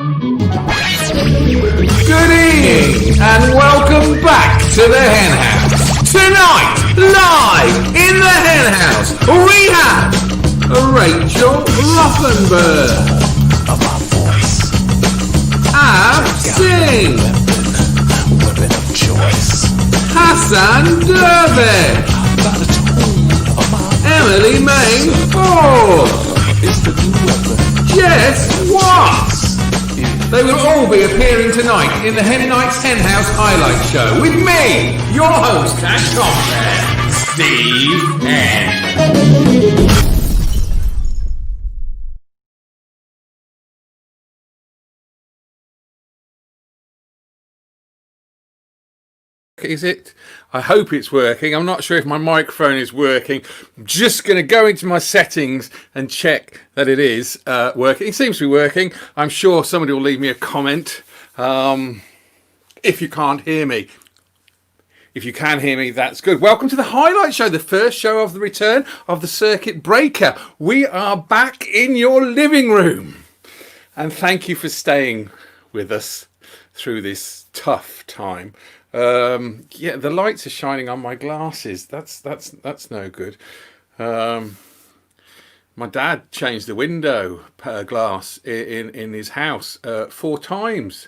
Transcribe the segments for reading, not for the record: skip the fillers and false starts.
Good evening and welcome back to the Henn House. Tonight, live in the Henn House, we have Rachel Rothenberg, Singh, Hassan Dervish, Emily May Ford, Jess Watts. They will all be appearing tonight in the Henn Night's Henn House Highlight Show with me, your host and compere, Steve Henn. Is it? I hope it's working. I'm not sure if my microphone is working. I'm just going to go into my settings and check that it is working. It seems to be working. I'm sure somebody will leave me a comment if you can't hear me. If you can hear me, that's good. Welcome to the Highlight Show, the first show of the return of the Circuit Breaker. We are back in your living room. And thank you for staying with us through this tough time. Yeah, the lights are shining on my glasses. That's no good. My dad changed the window glass in his house 4 times.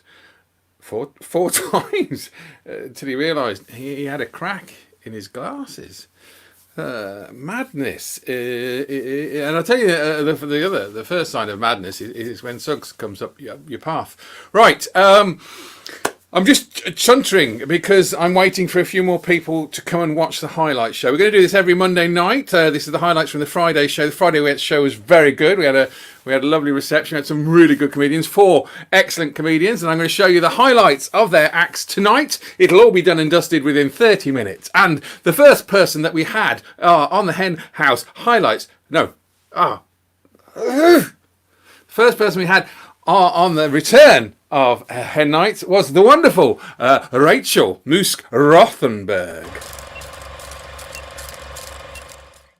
Four times till he realised he had a crack in his glasses. Madness. And I'll tell you the first sign of madness is when Suggs comes up your path. Right. I'm just chuntering because I'm waiting for a few more people to come and watch the highlight show. We're going to do this every Monday night. This is the highlights from the Friday show. The Friday show was very good. We had a lovely reception. We had some really good comedians, 4 excellent comedians, and I'm going to show you the highlights of their acts tonight. It'll all be done and dusted within 30 minutes. And the first person that we had on the Henn House highlights, first person we had on the return of Henn Night was the wonderful Rachel Rothenberg.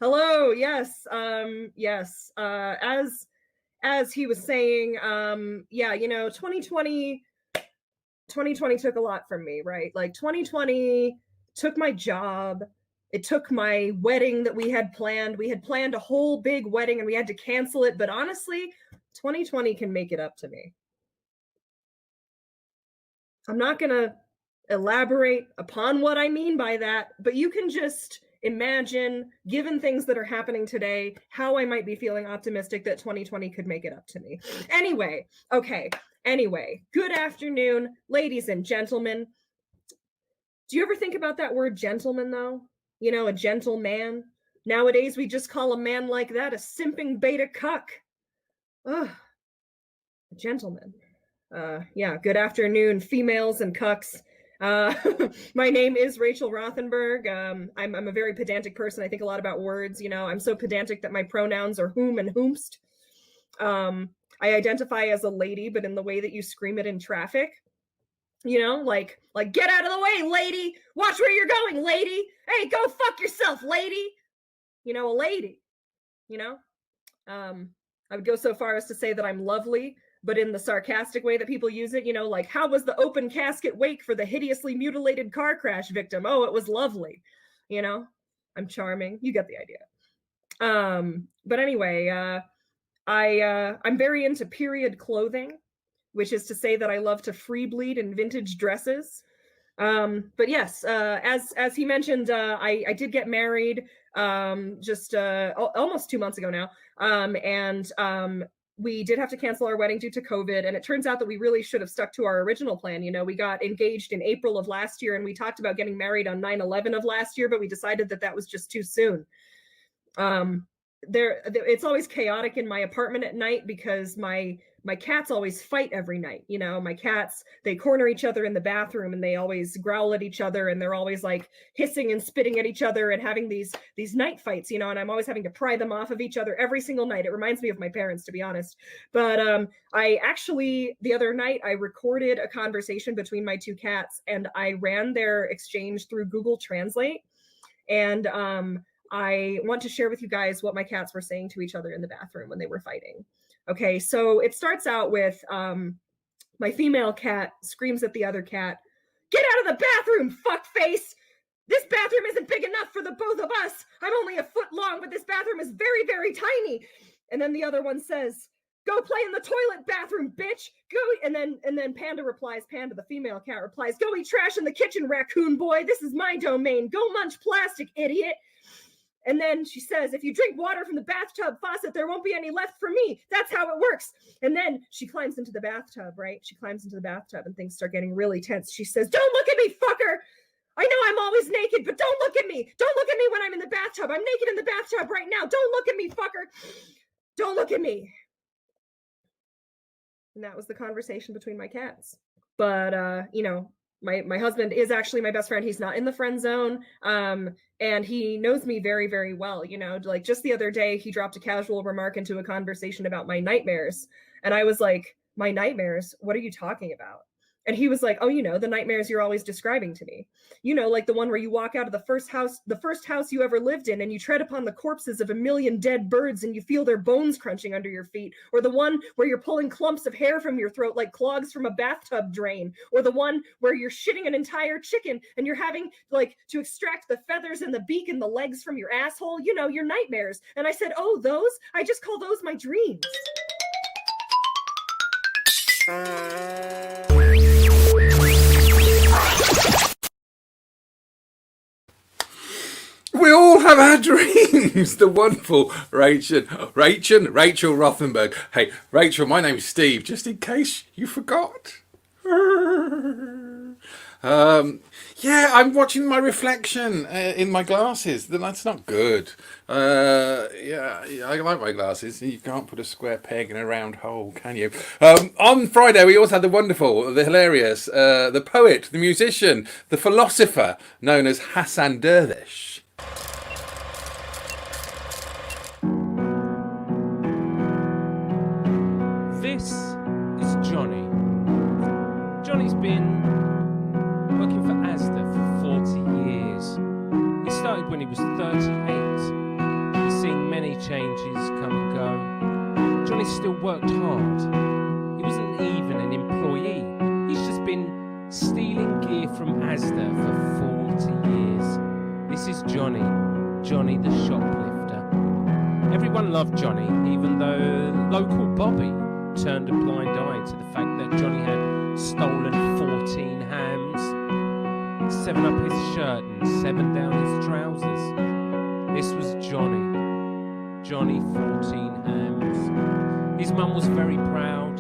Hello. Yes. Yes. As he was saying, 2020 took a lot from me, right? Like 2020 took my job. It took my wedding that we had planned. We had planned a whole big wedding and we had to cancel it. But honestly, 2020 can make it up to me. I'm not going to elaborate upon what I mean by that, but you can just imagine, given things that are happening today, how I might be feeling optimistic that 2020 could make it up to me. Anyway, good afternoon, ladies and gentlemen. Do you ever think about that word gentleman, though? You know, a gentleman. Nowadays, we just call a man like that a simping beta cuck. Ugh, a gentleman. Good afternoon, females and cucks. My name is Rachel Rothenberg. I'm a very pedantic person. I think a lot about words. You know, I'm so pedantic that my pronouns are whom and whomst. I identify as a lady, but in the way that you scream it in traffic. You know, like get out of the way, lady. Watch where you're going, lady. Hey, go fuck yourself, lady. You know, a lady. You know, I would go so far as to say that I'm lovely, but in the sarcastic way that people use it, you know, like, how was the open casket wake for the hideously mutilated car crash victim? Oh, it was lovely. You know, I'm charming. You get the idea. But anyway, I'm very into period clothing, which is to say that I love to free bleed in vintage dresses. But yes, as he mentioned, I did get married just almost 2 months ago now. We did have to cancel our wedding due to COVID. And it turns out that we really should have stuck to our original plan. You know, we got engaged in April of last year and we talked about getting married on 9/11 of last year, but we decided that that was just too soon. It's always chaotic in my apartment at night because my cats always fight every night. You know, my cats, they corner each other in the bathroom and they always growl at each other and they're always like hissing and spitting at each other and having these night fights, you know, and I'm always having to pry them off of each other every single night. It reminds me of my parents, to be honest. But I actually, the other night, I recorded a conversation between my 2 cats and I ran their exchange through Google Translate. And I want to share with you guys what my cats were saying to each other in the bathroom when they were fighting. Okay, so it starts out with My female cat screams at the other cat, "Get out of the bathroom, fuckface! This bathroom isn't big enough for the both of us. I'm only a foot long, but this bathroom is very, very tiny." And then the other one says, "Go play in the toilet bathroom, bitch. Go." And then Panda replies, Panda, the female cat, replies, "Go eat trash in the kitchen, raccoon boy. This is my domain. Go munch plastic, idiot." And then she says, "If you drink water from the bathtub faucet, there won't be any left for me. That's how it works." And then she climbs into the bathtub, right? She climbs into the bathtub and things start getting really tense. She says, "Don't look at me, fucker. I know I'm always naked, but don't look at me. Don't look at me when I'm in the bathtub. I'm naked in the bathtub right now. Don't look at me, fucker. Don't look at me." And that was the conversation between my cats. But my husband is actually my best friend. He's not in the friend zone. And he knows me very, very well. Like just the other day, he dropped a casual remark into a conversation about my nightmares. And I was like, "My nightmares? What are you talking about?" And he was like, "Oh, the nightmares you're always describing to me. Like the one where you walk out of the first house you ever lived in, and you tread upon the corpses of 1,000,000 dead birds and you feel their bones crunching under your feet. Or the one where you're pulling clumps of hair from your throat like clogs from a bathtub drain. Or the one where you're shitting an entire chicken and you're having to extract the feathers and the beak and the legs from your asshole. Your nightmares." And I said, "Oh, those? I just call those my dreams." We all have our dreams. The wonderful Rachel Rothenberg. Hey, Rachel, my name's Steve, just in case you forgot. Yeah, I'm watching my reflection in my glasses. That's not good. Yeah, I like my glasses. You can't put a square peg in a round hole, can you? On Friday, we also had the wonderful, the hilarious, the poet, the musician, the philosopher, known as Hassan Dervish. This is Johnny. Johnny's been working for Asda for 40 years. He started when he was 38. He's seen many changes come and go. Johnny still worked hard. He wasn't even an employee. He's just been stealing gear from Asda for 40 years. This is Johnny. Johnny the shoplifter. Everyone loved Johnny, even though local Bobby turned a blind eye to the fact that Johnny had stolen 14 hams, 7 up his shirt and 7 down his trousers. This was Johnny. Johnny 14 hams. His mum was very proud.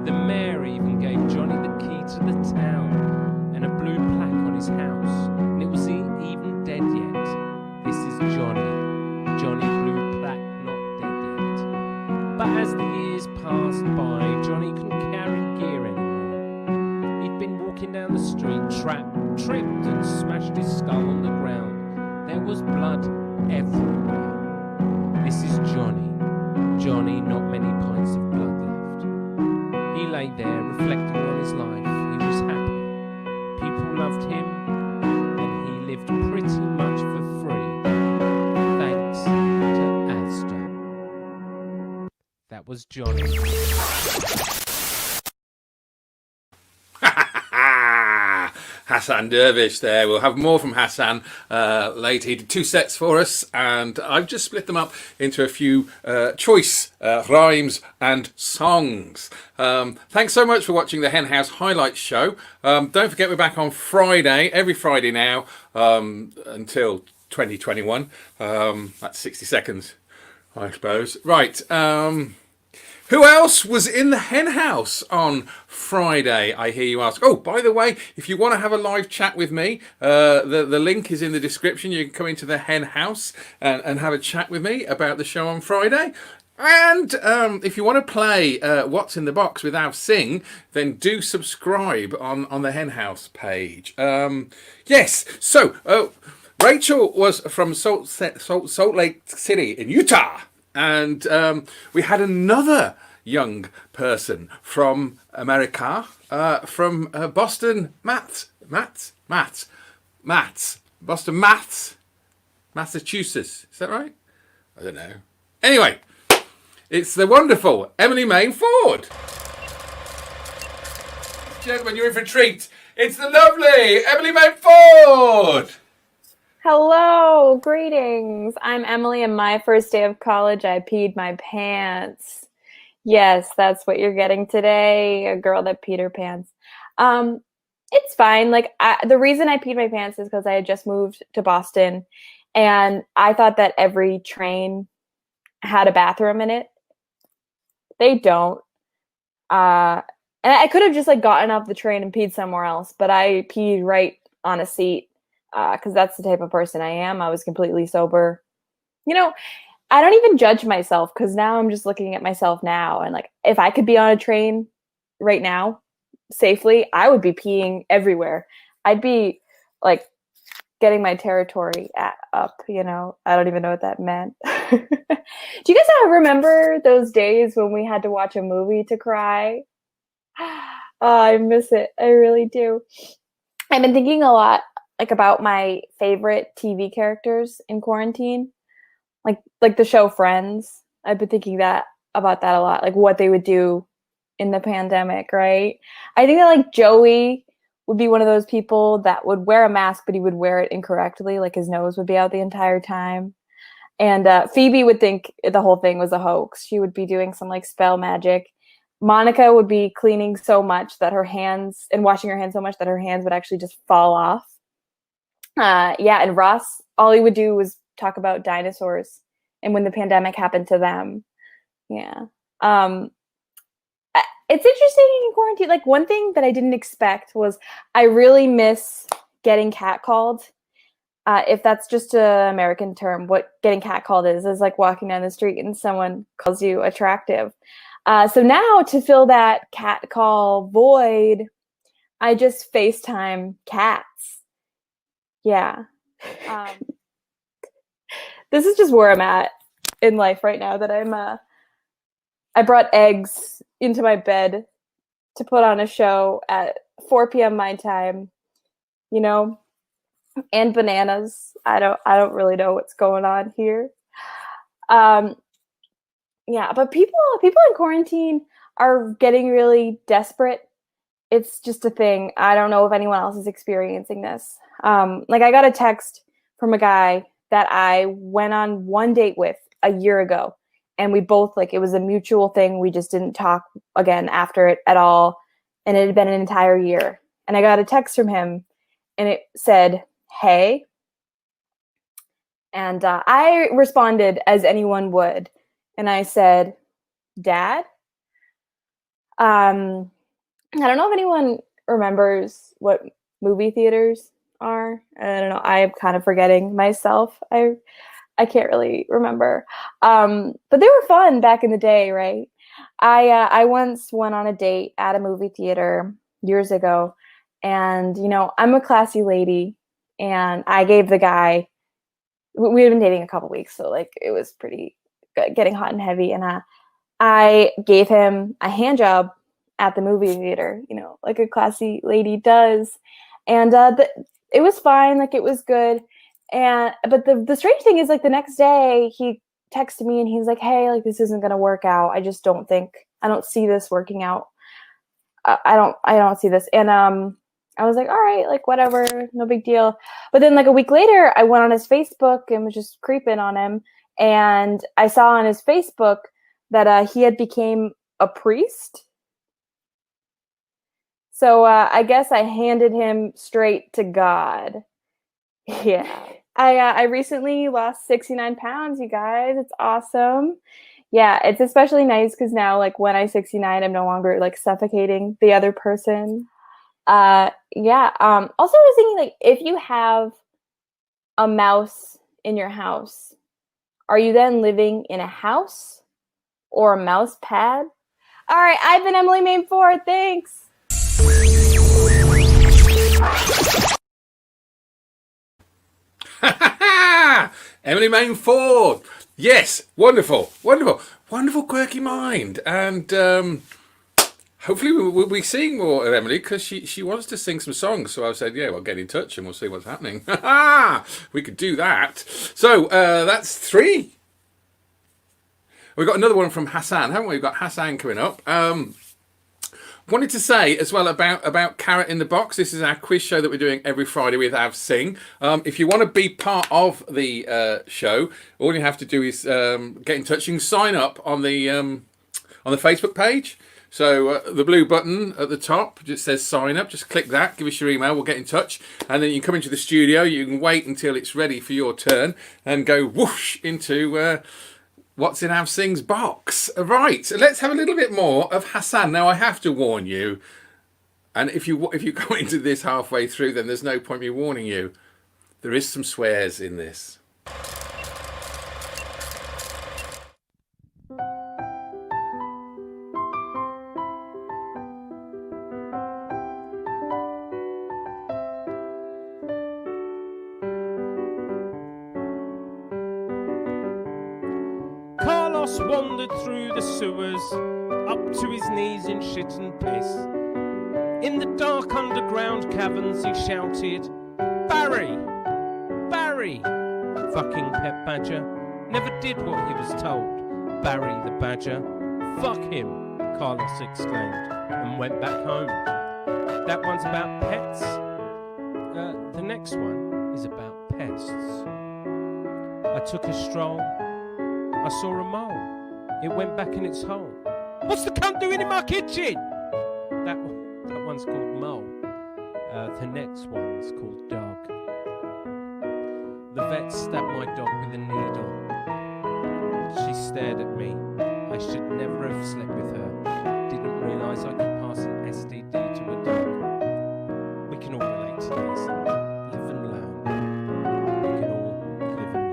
The mayor even gave Johnny the key to the town and a blue plaque on his house. And it was even dead yet. This is Johnny. Johnny blue plaque, not dead yet. But as the years passed by, Johnny couldn't carry gear anymore. He'd been walking down the street, tripped and smashed his skull on the ground. There was blood everywhere. This is Johnny. Johnny, not many pints of blood left. He lay there reflecting on his life. He was happy. People loved him, and he lived pretty much for free, thanks to Asda. That was Johnny. Hassan Dervish there. We'll have more from Hassan later. He did 2 sets for us, and I've just split them up into a few choice rhymes and songs. Thanks so much for watching the Henn House Highlights show. Don't forget we're back on Friday, every Friday now, until 2021. That's 60 seconds, I suppose. Right. Who else was in the Henn House on Friday, I hear you ask? Oh, by the way, if you want to have a live chat with me, the link is in the description. You can come into the Henn House and have a chat with me about the show on Friday. And if you want to play What's in the Box with Av Singh, then do subscribe on the Henn House page. Yes, so Rachel was from Salt Lake City in Utah. And we had another young person from America, from Boston, Boston, Massachusetts. Is that right? I don't know. Anyway, it's the wonderful Emily Main Ford. Gentlemen, you're in for a treat. It's the lovely Emily Mountford. Hello, greetings. I'm Emily, and my first day of college, I peed my pants. Yes, that's what you're getting today, a girl that peed her pants. It's fine. The reason I peed my pants is because I had just moved to Boston, and I thought that every train had a bathroom in it. They don't. And I could have just gotten off the train and peed somewhere else, but I peed right on a seat because that's the type of person I am. I was completely sober. I don't even judge myself because now I'm just looking at myself now. And if I could be on a train right now safely, I would be peeing everywhere. I'd be getting my territory up, I don't even know what that meant. Do you guys remember those days when we had to watch a movie to cry? Oh, I miss it. I really do. I've been thinking a lot about my favorite TV characters in quarantine. Like the show Friends. I've been thinking about that a lot, what they would do in the pandemic, right? I think that Joey would be one of those people that would wear a mask, but he would wear it incorrectly, his nose would be out the entire time. And Phoebe would think the whole thing was a hoax. She would be doing some spell magic. Monica would be cleaning so much that her hands and washing her hands so much that her hands would actually just fall off. And Ross, all he would do was talk about dinosaurs and when the pandemic happened to them. Yeah. It's interesting in quarantine. One thing that I didn't expect was I really miss getting catcalled. If that's just an American term, what getting catcalled is walking down the street and someone calls you attractive. So now to fill that catcall void, I just FaceTime cats. Yeah. This is just where I'm at in life right now, that I brought eggs into my bed to put on a show at 4 p.m. my time, and bananas. I don't really know what's going on here. But people in quarantine are getting really desperate. It's just a thing. I don't know if anyone else is experiencing this. I got a text from a guy that I went on one date with a year ago, and we both it was a mutual thing. We just didn't talk again after it at all, and it had been an entire year. And I got a text from him, and it said, "Hey," and I responded as anyone would, and I said, "Dad." I don't know if anyone remembers what movie theaters are. I don't know. I'm kind of forgetting myself. I can't really remember. But they were fun back in the day, right? I once went on a date at a movie theater years ago, and I'm a classy lady, and I gave the guy. We had been dating a couple weeks, so it was pretty getting hot and heavy, and I gave him a hand job at the movie theater, like a classy lady does. And it was fine, it was good. But the strange thing is the next day he texted me and he's like, "Hey, this isn't gonna work out. I don't see this working out. I don't see this." And I was like, "All right, whatever, no big deal." But then a week later I went on his Facebook and was just creeping on him, and I saw on his Facebook that he had became a priest. So I guess I handed him straight to God. Yeah. I recently lost 69 pounds, you guys. It's awesome. Yeah, it's especially nice because now, when I'm 69, I'm no longer, suffocating the other person. Also, I was thinking, if you have a mouse in your house, are you then living in a house or a mouse pad? All right, I've been Emily Mainford. Thanks. Emily Mainford. Yes, wonderful, quirky mind, and hopefully we'll be seeing more of Emily because she wants to sing some songs. So I said, yeah, well, get in touch and we'll see what's happening. We could do that. So that's 3. We've got another one from Hassan, haven't we? We've got Hassan coming up. Wanted to say as well about Carrot in the Box. This is our quiz show that we're doing every Friday with Av Singh. If you want to be part of the show, all you have to do is get in touch. You can sign up on the Facebook page. So the blue button at the top just says sign up. Just click that, give us your email, we'll get in touch. And then you can come into the studio. You can wait until it's ready for your turn and go whoosh into what's in Av Singh's box. Right, so let's have a little bit more of Hassan. Now, I have to warn you, and if you go into this halfway through, then there's no point me warning you. There is some swears in this. Carlos wandered through the sewers, up to his knees in shit and piss. In the dark underground caverns he shouted, "Barry! Barry!" Fucking pet badger never did what he was told. Barry the badger, fuck him, Carlos exclaimed, and went back home. That one's about pets. The next one is about pests. I took a stroll. I saw a mole. It went back in its hole. What's the cunt doing in my kitchen? That one's called mole. The next one's called dog. The vet stabbed my dog with a needle. She stared at me. I should never have slept with her. Didn't realise I could pass an STD to a dog. We can all relate to this. Live and learn. We can all live and learn.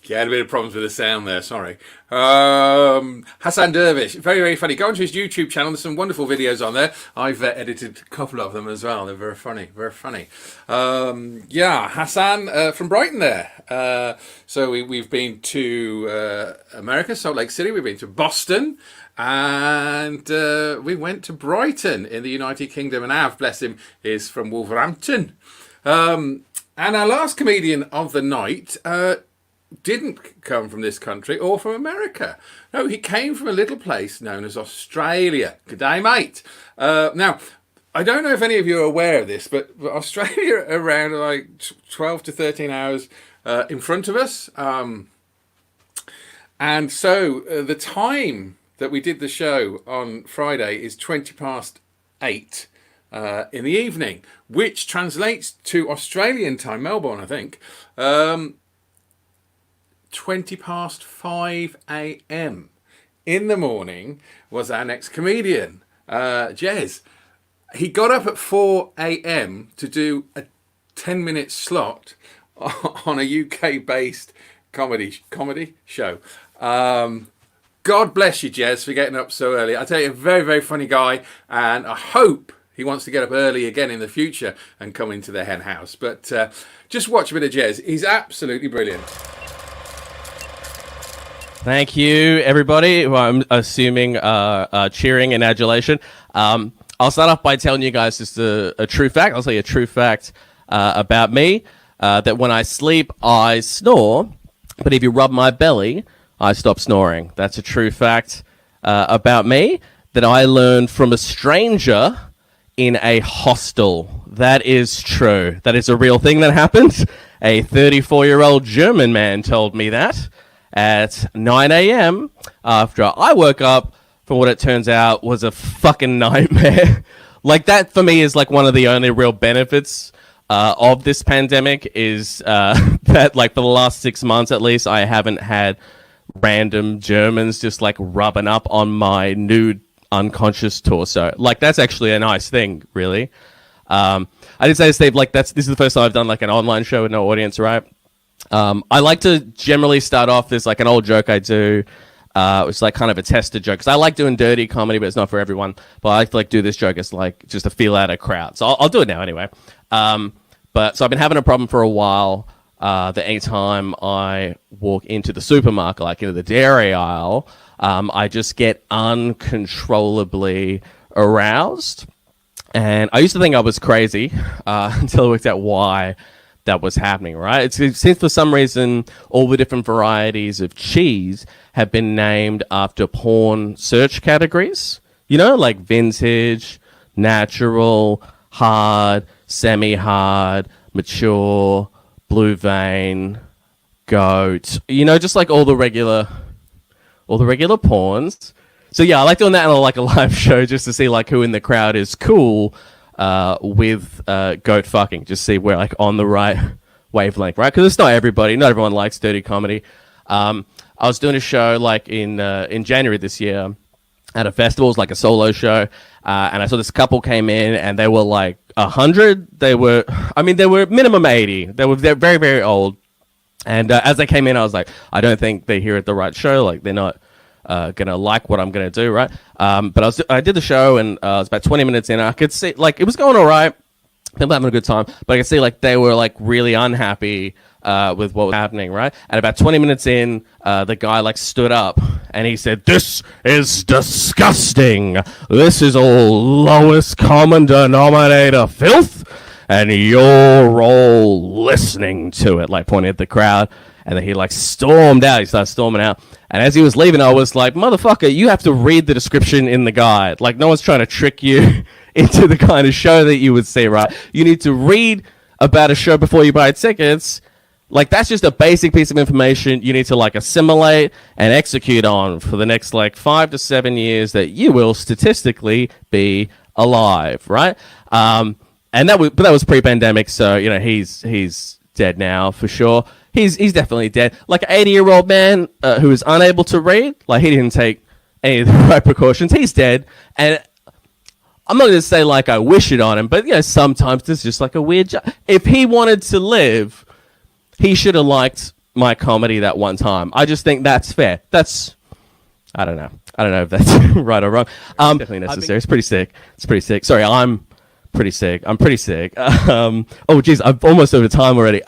Yeah, I had a bit of problems with the sound there, sorry. Hassan Dervish, very, very funny. Go onto his YouTube channel, there's some wonderful videos on there. I've edited a couple of them as well. They're very funny, very funny. Yeah, Hassan from Brighton there. So we've been to America, Salt Lake City, we've been to Boston, and we went to Brighton in the United Kingdom, and Av, bless him, is from Wolverhampton. And our last comedian of the night didn't come from this country or from America. No, he came from a little place known as Australia. Good day, mate. Now, I don't know if any of you are aware of this, but Australia are around like 12 to 13 hours in front of us. And so the time that we did the show on Friday is 8:20 in the evening, which translates to Australian time, Melbourne, I think, 5:20 a.m. in the morning was our next comedian, Jez. He got up at 4 a.m. to do a 10-minute slot on a UK-based comedy show. God bless you, Jez, for getting up so early. I tell you, a very, very funny guy, and I hope he wants to get up early again in the future and come into the Henn House. But just watch a bit of Jez. He's absolutely brilliant. Thank you, everybody. Well, I'm assuming cheering and adulation. I'll start off by telling you guys just a true fact. I'll tell you a true fact about me, that when I sleep, I snore, but if you rub my belly, I stop snoring. That's a true fact about me that I learned from a stranger in a hostel. That is true. That is a real thing that happened. A 34-year-old German man told me that at 9 a.m. after I woke up from what it turns out was a fucking nightmare. Like, that for me is like one of the only real benefits of this pandemic is that, like, for the last 6 months at least, I haven't had random Germans just like rubbing up on my nude unconscious torso. Like, that's actually a nice thing, really. I did say to Steve, like, this is the first time I've done like an online show with no audience, right? I like to generally start off this like an old joke I do. It's like kind of a tested joke because I like doing dirty comedy, but it's not for everyone. But I like to like do this joke as like just to feel out a crowd. So I'll do it now anyway. But so I've been having a problem for a while. That anytime I walk into the supermarket, like into the dairy aisle, I just get uncontrollably aroused. And I used to think I was crazy until I worked out why that was happening, right? It seems for some reason all the different varieties of cheese have been named after porn search categories. You know, like vintage, natural, hard, semi-hard, mature, blue vein, goat. You know, just like all the regular porns. So yeah, I like doing that on like a live show just to see like who in the crowd is cool with goat fucking. Just see where like on the right wavelength, right? Because it's not everybody. Not everyone likes dirty comedy. I was doing a show like in January this year at a festival. It was like a solo show, and I saw this couple came in and they were like 100. They were minimum 80. They're very, very old. And as they came in, I was like, I don't think they're here at the right show. Like they're not gonna like what I'm gonna do, right? But I did the show, and it was about 20 minutes in. I could see like it was going all right. People having a good time, but I could see like they were like really unhappy with what was happening, right? And about 20 minutes in, the guy like stood up and he said, "This is disgusting. This is all lowest common denominator filth, and you're all listening to it," like pointing at the crowd. And then he like stormed out. He started storming out. And as he was leaving, I was like, "Motherfucker, you have to read the description in the guide. Like, no one's trying to trick you into the kind of show that you would see, right? You need to read about a show before you buy tickets. Like, that's just a basic piece of information you need to like assimilate and execute on for the next like 5 to 7 years that you will statistically be alive, right?" And that was pre-pandemic, so you know he's dead now for sure. He's definitely dead. Like an 80-year-old man who is unable to read, like he didn't take any of the right precautions. He's dead, and I'm not going to say like I wish it on him, but you know sometimes there's just like a weird. If he wanted to live, he should have liked my comedy that one time. I just think that's fair. I don't know if that's right or wrong. Definitely necessary. It's pretty sick. Sorry, I'm pretty sick. Oh geez, I'm almost over time already.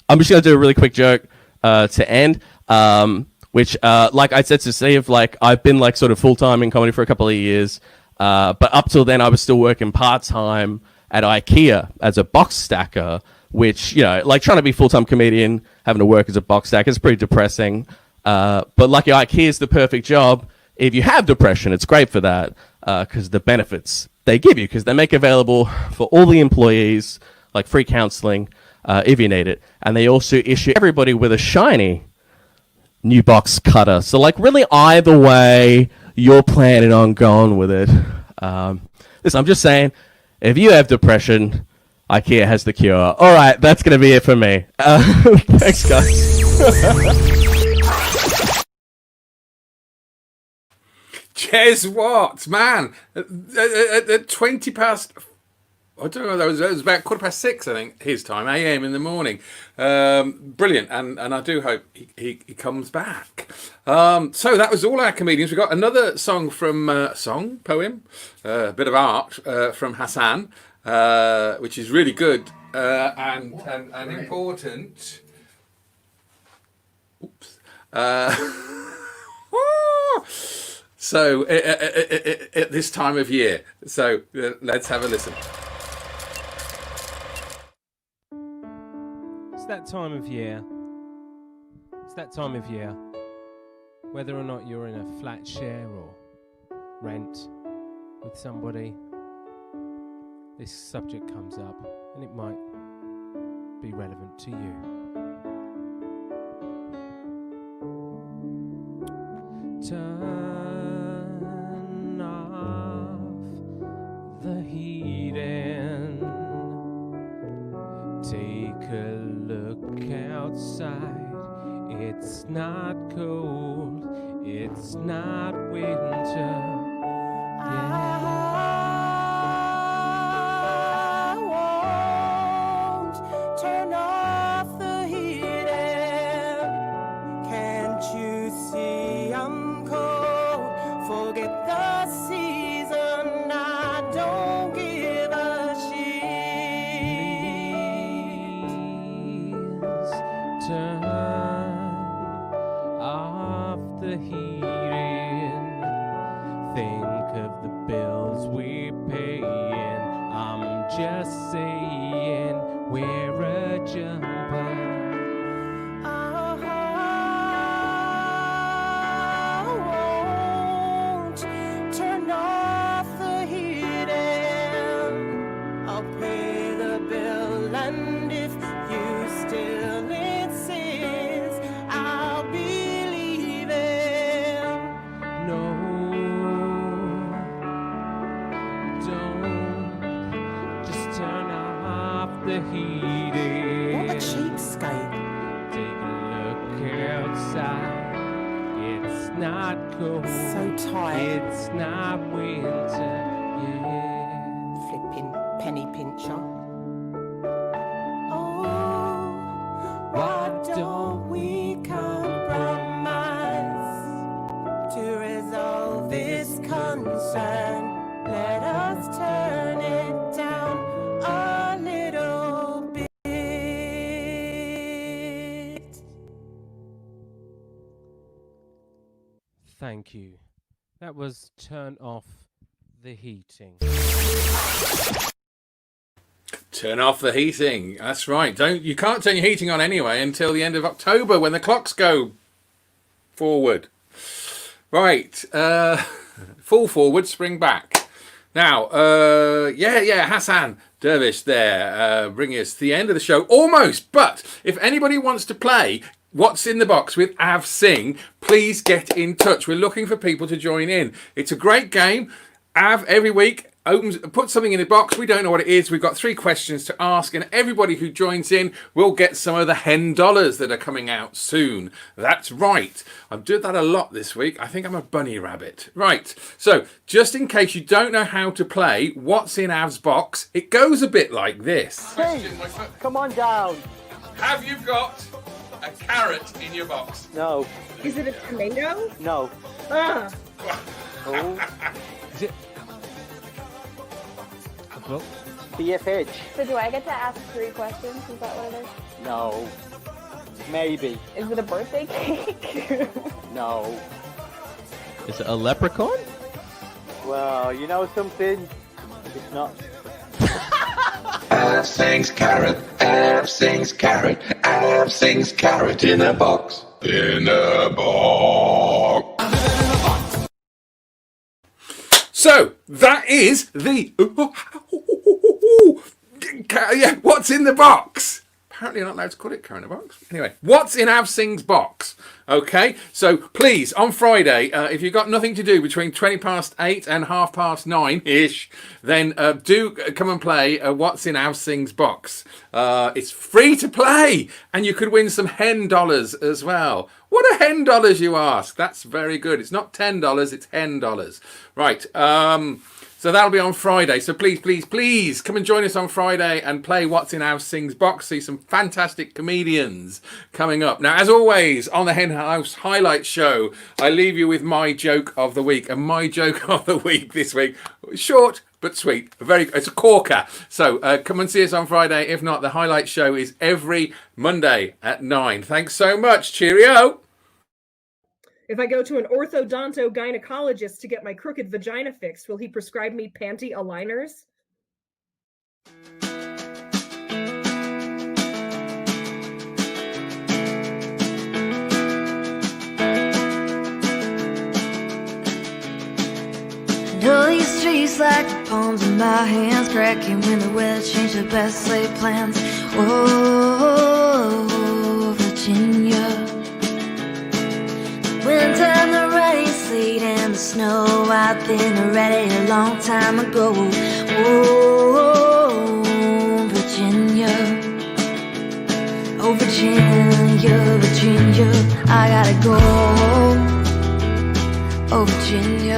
I'm just gonna do a really quick joke to end. Which like I said to Steve, like I've been like sort of full time in comedy for a couple of years, but up till then I was still working part time at IKEA as a box stacker. Which, you know, like trying to be full time comedian, having to work as a box stacker is pretty depressing. But like IKEA is the perfect job. If you have depression, it's great for that because the benefits they give you, because they make available for all the employees, like free counseling if you need it. And they also issue everybody with a shiny new box cutter. So like really either way you're planning on going with it. Listen, I'm just saying, if you have depression, IKEA has the cure. All right, that's going to be it for me. Thanks, guys. Cheers, what? Man, at 20 past... I don't know, it was about 6:15, I think, his time, a.m. in the morning. Brilliant, and I do hope he comes back. So that was all our comedians. We got another song from poem, a bit of art from Hassan, which is really good and important. Oops. So at this time of year. So let's have a listen. It's that time of year. It's that time of year. Whether or not you're in a flat share or rent with somebody, this subject comes up and it might be relevant to you. Turn off the heating. Take a look outside. It's not cold. It's not winter. I won't turn off the heating. Can't you see I'm cold? Forget the season. I don't give a Please turn off the heating. Think of the bill not cold. So tired. It's not winter yet. Flipping penny pincher. Oh, why don't we compromise to resolve this concern? Let us turn it down a little bit. Thank you. That was Turn Off the Heating. Turn off the heating. That's right. You can't turn your heating on anyway until the end of October when the clocks go forward. Right. Full forward, spring back. Now, Hassan Dervish there, bringing us to the end of the show. Almost. But if anybody wants to play What's in the Box with Av Singh, please get in touch. We're looking for people to join in. It's a great game. Av, every week, puts something in the box. We don't know what it is. We've got 3 questions to ask, and everybody who joins in will get some of the Henn dollars that are coming out soon. That's right. I'm doing that a lot this week. I think I'm a bunny rabbit. Right. So, just in case you don't know how to play What's in Av's Box, it goes a bit like this. Hey, come on down. Have you got a carrot in your box? No, Is it a tomato? no. Ah, Oh, Is it a book? BFH. So do I get to ask 3 questions? Is that what it is? No. Maybe. Is it a birthday cake? No. Is it a leprechaun? Well, you know something? It's not. Av sings carrot, Av sings carrot, Av sings carrot in a box. In a box. So, that is the... What's in the box? Apparently you're not allowed to call it carrot in a box. Anyway, what's in Av Singh's box? Okay, so please, on Friday, if you've got nothing to do between 8:20 and 9:30-ish, then do come and play What's in Av Singh's box. It's free to play, and you could win some Henn dollars as well. What are Henn dollars, you ask? That's very good. It's not $10, it's Henn dollars. Right, so that'll be on Friday. So please, please, please come and join us on Friday and play What's in Av Singh's box. See some fantastic comedians coming up. Now, as always, on the Henn House Highlight Show, I leave you with my joke of the week. And my joke of the week this week, short but sweet. It's a corker. So come and see us on Friday. If not, the Highlight Show is every Monday at 9. Thanks so much. Cheerio. if I go to an orthodonto gynecologist to get my crooked vagina fixed, will he prescribe me panty aligners? Know these streets like the palms of my hands, cracking when the weather changed the best laid plans. Whoa, Virginia. Winter and the rain, sleet and the snow, I've been ready a long time ago. Whoa, Virginia. Oh, Virginia, Virginia, I gotta go. Oh, Virginia.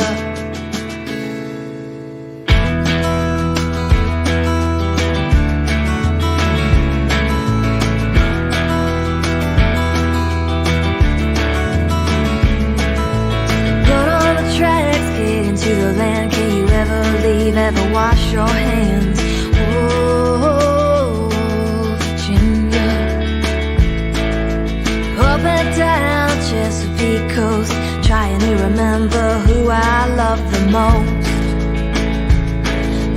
To the land, can you ever leave, ever wash your hands? Oh, Virginia. Up and down Chesapeake Coast, trying to remember who I love the most.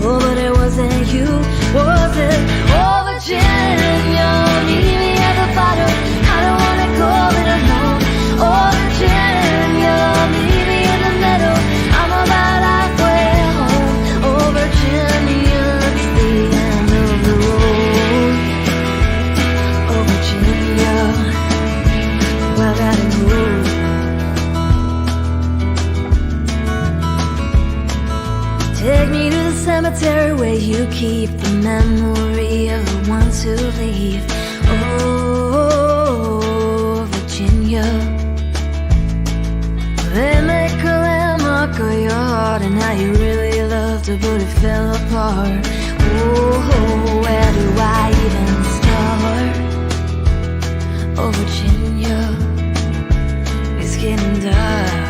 Oh, but it wasn't you, was it? Oh, Virginia, meet me at the bottom, I don't wanna go it alone. Oh, Virginia, meet me in the middle, I'm about halfway home. Oh, Virginia, it's the end of the road. Oh, Virginia, well, I gotta go. Take me to the cemetery where you keep the memory of the ones who leave. Oh, Virginia. fell apart. Oh, where do I even start? Oh, Virginia, it's getting dark.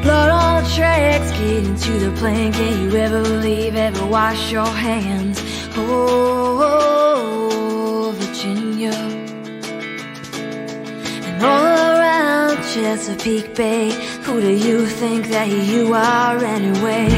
Blood on the tracks, get into the plane. Can you ever believe, ever wash your hands? Oh, Virginia. And all around Chesapeake Bay, who do you think that you are anyway?